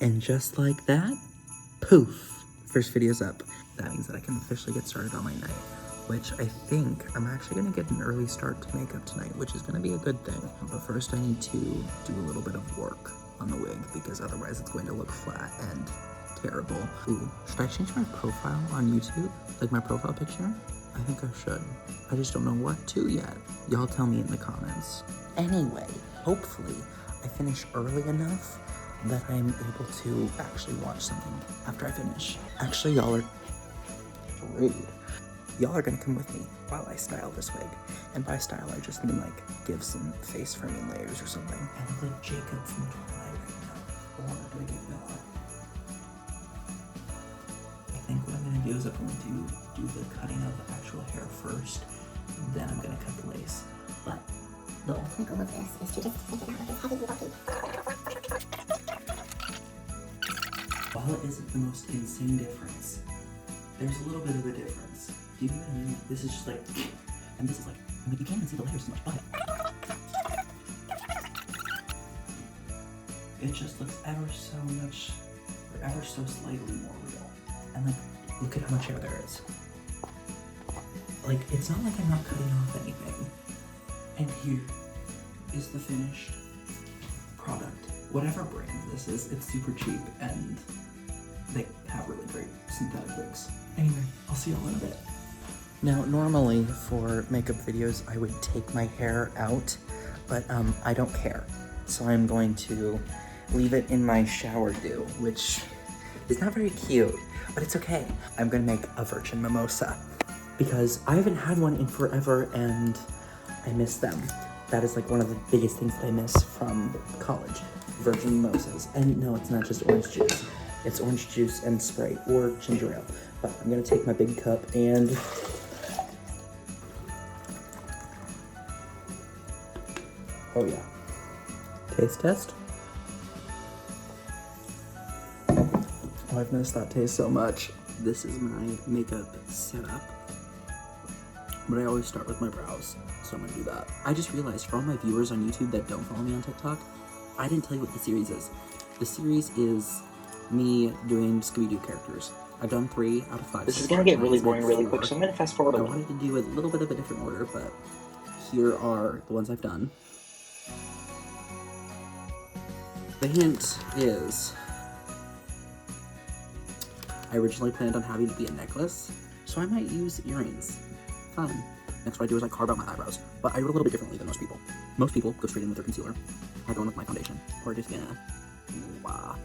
And just like that, poof, first video's up. That means that I can officially get started on my night, which I think I'm actually gonna get an early start to makeup tonight, which is gonna be a good thing. But first I need to do a little bit of work on the wig because otherwise it's going to look flat and terrible. Ooh, should I change my profile on YouTube? Like my profile picture? I think I should. I just don't know what to yet. Y'all tell me in the comments. Anyway, hopefully I finish early enough that I'm able to actually watch something after I finish. Actually, y'all are rude. Y'all are gonna come with me while I style this wig. And by style, I just mean like give some face framing layers or something. I look like Jacob from Twilight right now. Or do I give Noah? I think what I'm gonna do is I'm going to do the cutting of the actual hair first, then I'm gonna cut the lace. But the ultimate goal of this is to just take it out of this heavy bulky. While it isn't the most insane difference, there's a little bit of a difference. Do you know what I mean? This is just like, and this is like, I mean, you can't even see the layers so much, but it just looks ever so much, or ever so slightly more real. And like, look at how much hair there is. Like, it's not like I'm not cutting off anything. And here is the finished product. Whatever brand this is, it's super cheap and they have really great synthetic wigs. Anyway, I'll see y'all in a bit. Now, normally for makeup videos, I would take my hair out, but I don't care. So I'm going to leave it in my shower dew, which is not very cute, but it's okay. I'm gonna make a virgin mimosa because I haven't had one in forever and I miss them. That is like one of the biggest things that I miss from college, virgin mimosas. And no, it's not just orange juice. It's orange juice and Sprite or ginger ale. But I'm gonna take my big cup and oh yeah. Taste test. Oh, I've missed that taste so much. This is my makeup setup. But I always start with my brows, so I'm gonna do that. I just realized for all my viewers on YouTube that don't follow me on TikTok, I didn't tell you what the series is. The series is me doing Scooby Doo characters. I've done 3 out of 5. This is gonna get really boring really quick, so I'm gonna fast forward a I little. wanted to do a little bit of a different order, but here are the ones I've done. The hint is, I originally planned on having it be a necklace, so I might use earrings. Fun. Next what I do is I carve out my eyebrows, but I do it a little bit differently than most people. Most people go straight in with their concealer. I go in with my foundation. We're just gonna, wow.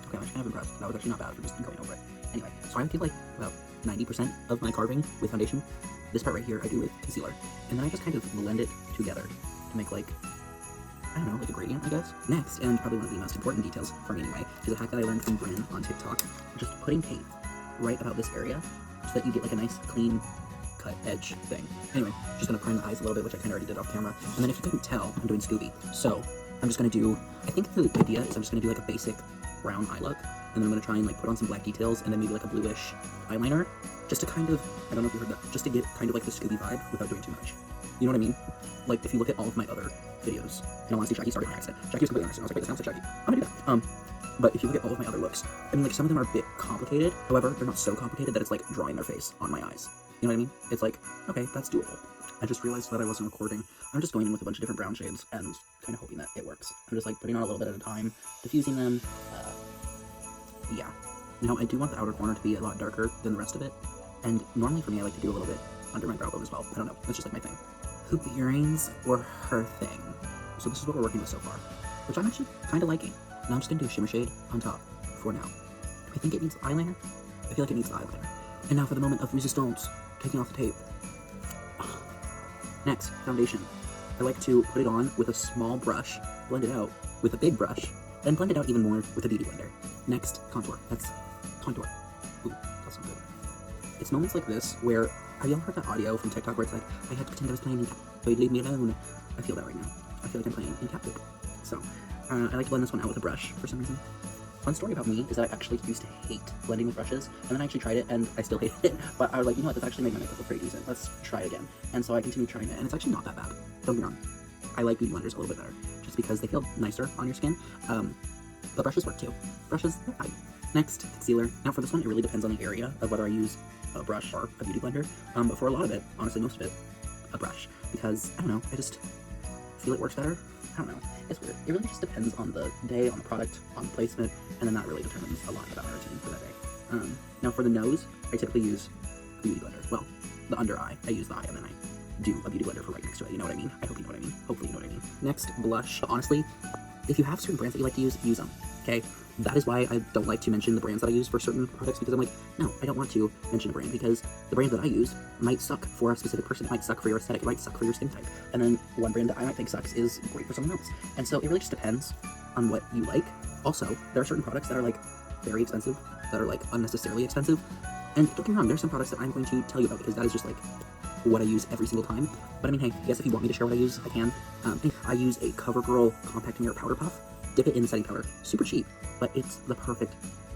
Okay, I'm actually kind of impressed. That was actually not bad for just going over it. Anyway, so I do like about 90% of my carving with foundation. This part right here I do with concealer. And then I just kind of blend it together to make like, I don't know, like a gradient, I guess. Next, and probably one of the most important details for me anyway, is a hack that I learned from Bryn on TikTok. Just putting paint right about this area so that you get like a nice clean cut edge thing. Anyway, just gonna prime the eyes a little bit, which I kind of already did off camera. And then if you couldn't tell, I'm doing Scooby. So I'm just gonna do, I think the idea is I'm just gonna do like a basic brown eye look. And then I'm gonna try and like put on some black details and then maybe like a bluish eyeliner. Just to kind of, I don't know if you heard that, just to get kind of like the Scooby vibe without doing too much. You know what I mean? Like if you look at all of my other videos, and honestly Jackie started by accident. Jackie was completely on accident. I was like, wait, this sounds like Jackie. I'm gonna do that. But if you look at all of my other looks, I mean like some of them are a bit complicated. However, they're not so complicated that it's like drawing their face on my eyes. You know what I mean? It's like, okay, that's doable. I just realized that I wasn't recording. I'm just going in with a bunch of different brown shades and kind of hoping that it works. I'm just like putting on a little bit at a time, diffusing them. Yeah. Now I do want the outer corner to be a lot darker than the rest of it. And normally for me, I like to do a little bit under my brow bone as well. I don't know. That's just like my thing. Hoop earrings were her thing. So this is what we're working with so far, which I'm actually kind of liking. Now I'm just going to do a shimmer shade on top for now. Do I think it needs eyeliner? I feel like it needs eyeliner. And now for the moment of resistance, taking off the tape. Next, foundation. I like to put it on with a small brush, blend it out with a big brush, then blend it out even more with a beauty blender. Next, contour. That's contour. Ooh, that's so good. It's moments like this where, have you ever heard that audio from TikTok where it's like, I had to pretend I was playing in Captain, leave me alone. I feel that right now. I feel like I'm playing in Captain. So, I like to blend this one out with a brush for some reason. Fun story about me is that I actually used to hate blending with brushes, and then I actually tried it, and I still hated it, but I was like, you know what, this actually made my makeup look pretty decent. Let's try it again. And so I continued trying it, and it's actually not that bad. Don't be wrong. I like beauty blenders a little bit better, just because they feel nicer on your skin. But brushes work too. Brushes, they're fine. Next, concealer. Now for this one, it really depends on the area of whether I use a brush or a beauty blender. But for a lot of it, honestly most of it, a brush. Because, I don't know, I just feel it works better. I don't know. It's weird. It really just depends on the day, on the product, on the placement, and then that really determines a lot about my routine for that day. Now for the nose, I typically use a beauty blender. Well, the under eye, I use the eye, and then I do a beauty blender for right next to it. You know what I mean? I hope you know what I mean. Hopefully you know what I mean. Next, blush. Honestly, if you have certain brands that you like to use them, okay? That is why I don't like to mention the brands that I use for certain products, because I'm like, no, I don't want to mention a brand, because the brand that I use might suck for a specific person. It might suck for your aesthetic. It might suck for your skin type. And then one brand that I might think sucks is great for someone else. And so it really just depends on what you like. Also, there are certain products that are like very expensive, that are like unnecessarily expensive. And don't get me wrong, there's some products that I'm going to tell you about because that is just like what I use every single time. But I mean, hey, I guess if you want me to share what I use, I can. I use a CoverGirl Compact Mirror Powder Puff. Dip it in setting powder. Super cheap, but it's the perfect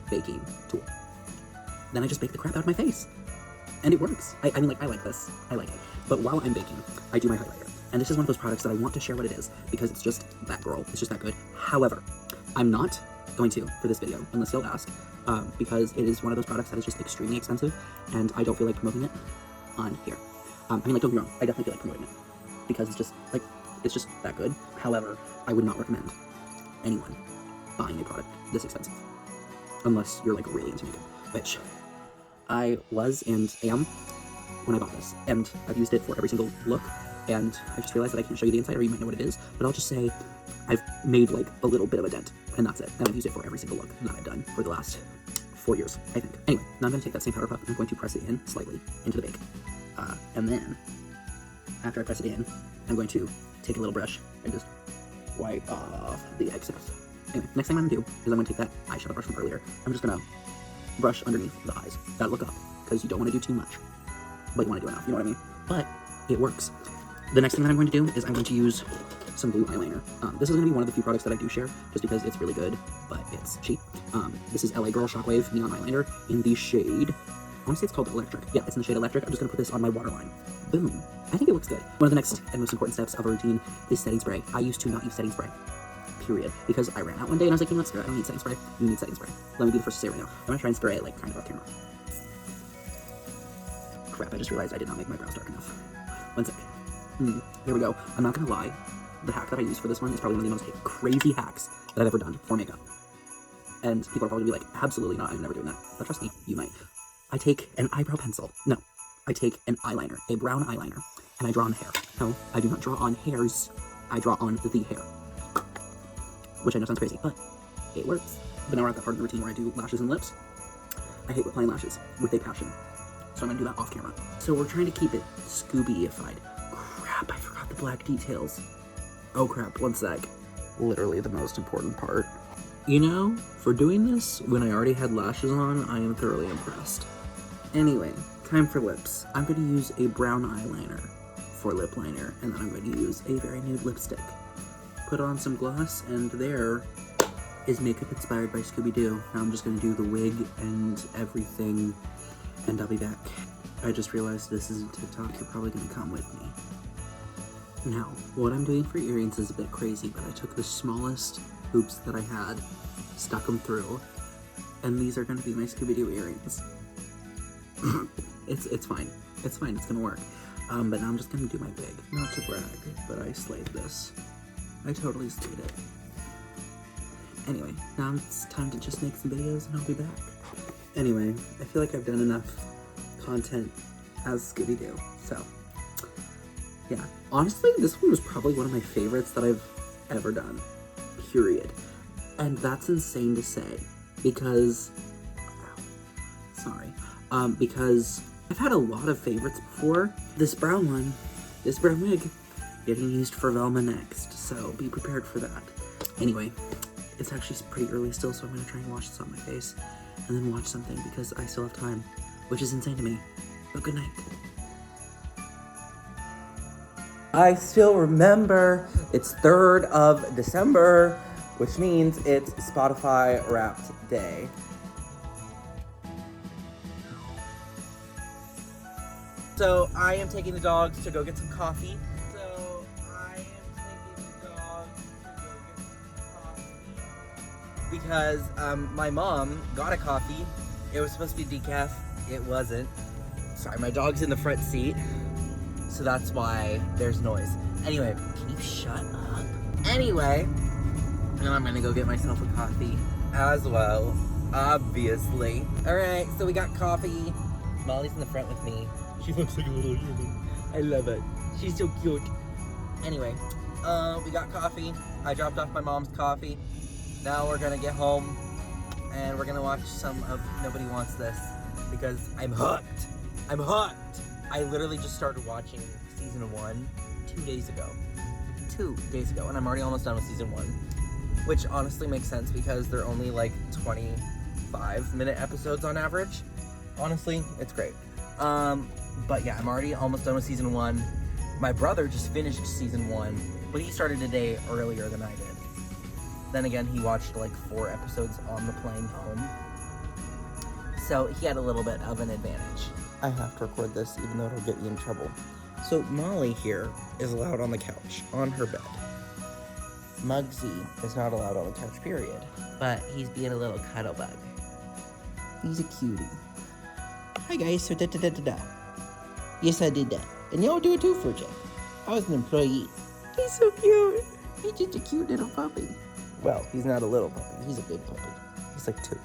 baking tool. Then I just bake the crap out of my face. And it works. I mean, like, I like this. I like it. But while I'm baking, I do my highlighter. And this is one of those products that I want to share what it is, because it's just that girl. It's just that good. However, I'm not going to for this video, unless you'll ask, because it is one of those products that is just extremely expensive, and I don't feel like promoting it on here. I mean, like, don't get me wrong, I definitely feel like promoting it, because it's just, like, it's just that good. However, I would not recommend anyone buying a product this expensive, unless you're, like, really into makeup, which I was and am when I bought this, and I've used it for every single look, and I just realized that I can't show you the inside, or you might know what it is, but I'll just say I've made, like, a little bit of a dent, and that's it, and I've used it for every single look that I've done for the last 4 years, I think. Anyway, now I'm going to take that same powder puff, and I'm going to press it in slightly into the bake, and then, after I press it in, I'm going to take a little brush and just wipe off the excess. Anyway, next thing I'm going to do is I'm going to take that eyeshadow brush from earlier, I'm just going to brush underneath the eyes. Gotta look up, because you don't want to do too much, but you want to do enough, you know what I mean? But it works. The next thing that I'm going to do is I'm going to use some blue eyeliner. This is going to be one of the few products that I do share, just because it's really good, but it's cheap. This is LA Girl Shockwave Neon Eyeliner in the shade, I want to say it's called Electric. Yeah, it's in the shade Electric. I'm just going to put this on my waterline. Boom. I think it looks good. One of the next and most important steps of a routine is setting spray. I used to not use setting spray, period, because I ran out one day and I was like, you know what, screw it, I don't need setting spray. You need setting spray. Let me be the first to say it right now. I'm going to try and spray it, like, kind of off camera. Crap, I just realized I did not make my brows dark enough. One sec. There we go. I'm not going to lie. The hack that I use for this one is probably one of the most crazy hacks that I've ever done for makeup. And people are probably going to be like, absolutely not, I'm never doing that. But trust me, you might. I take an eyebrow pencil. No, I take an eyeliner, a brown eyeliner, and I draw on hair. No, I do not draw on hairs. I draw on the hair. Which I know sounds crazy, but it works. But now we're at that part of the routine where I do lashes and lips. I hate applying lashes with a passion, so I'm going to do that off camera. So we're trying to keep it Scooby-ified. Crap, I forgot the black details. Oh crap, one sec. Literally the most important part. You know, for doing this, when I already had lashes on, I am thoroughly impressed. Anyway, time for lips. I'm going to use a brown eyeliner for lip liner, and then I'm going to use a very nude lipstick. Put on some gloss, and there is makeup inspired by Scooby Doo. Now I'm just going to do the wig and everything, and I'll be back. I just realized this isn't TikTok, you're probably going to come with me. Now, what I'm doing for earrings is a bit crazy, but I took the smallest hoops that I had, stuck them through, and these are going to be my Scooby Doo earrings. It's fine. It's fine. It's going to work. But now I'm just going to do my wig. Not to brag, but I slayed this. I totally slayed it. Anyway, now it's time to just make some videos and I'll be back. Anyway, I feel like I've done enough content as Scooby Doo, so yeah. Honestly, this one was probably one of my favorites that I've ever done. Period. And that's insane to say, because, because I've had a lot of favorites before. This brown one, this brown wig, getting used for Velma next, so be prepared for that. Anyway, it's actually pretty early still, so I'm gonna try and wash this off my face, and then watch something, because I still have time, which is insane to me. But good night. I still remember it's 3rd of December, which means it's Spotify Wrapped Day. So I am taking the dogs to go get some coffee. because my mom got a coffee. It was supposed to be decaf. It wasn't. Sorry, my dog's in the front seat, so that's why there's noise. Anyway, can you shut up? Anyway, and I'm gonna go get myself a coffee as well, obviously. All right, so we got coffee. Molly's in the front with me. She looks like a little human. I love it. She's so cute. Anyway, we got coffee. I dropped off my mom's coffee. Now we're gonna get home and we're gonna watch some of Nobody Wants This because I'm hooked. I'm hooked. I literally just started watching season 1 2 days ago. 2 days ago, and I'm already almost done with season 1, which honestly makes sense because they're only like 25-minute episodes on average. Honestly, it's great. But yeah, I'm already almost done with season 1. My brother just finished season 1, but he started a day earlier than I did. Then again, he watched like 4 episodes on the plane home. So he had a little bit of an advantage. I have to record this even though it'll get me in trouble. So Molly here is allowed on the couch, on her bed. Muggsy is not allowed on the couch, period. But he's being a little cuddle bug. He's a cutie. Hi guys, so da-da-da-da-da. Yes, I did that. And y'all do it too for Jeff. I was an employee. He's so cute. He's just a cute little puppy. Well, he's not a little puppy. He's a big puppy. He's like 2.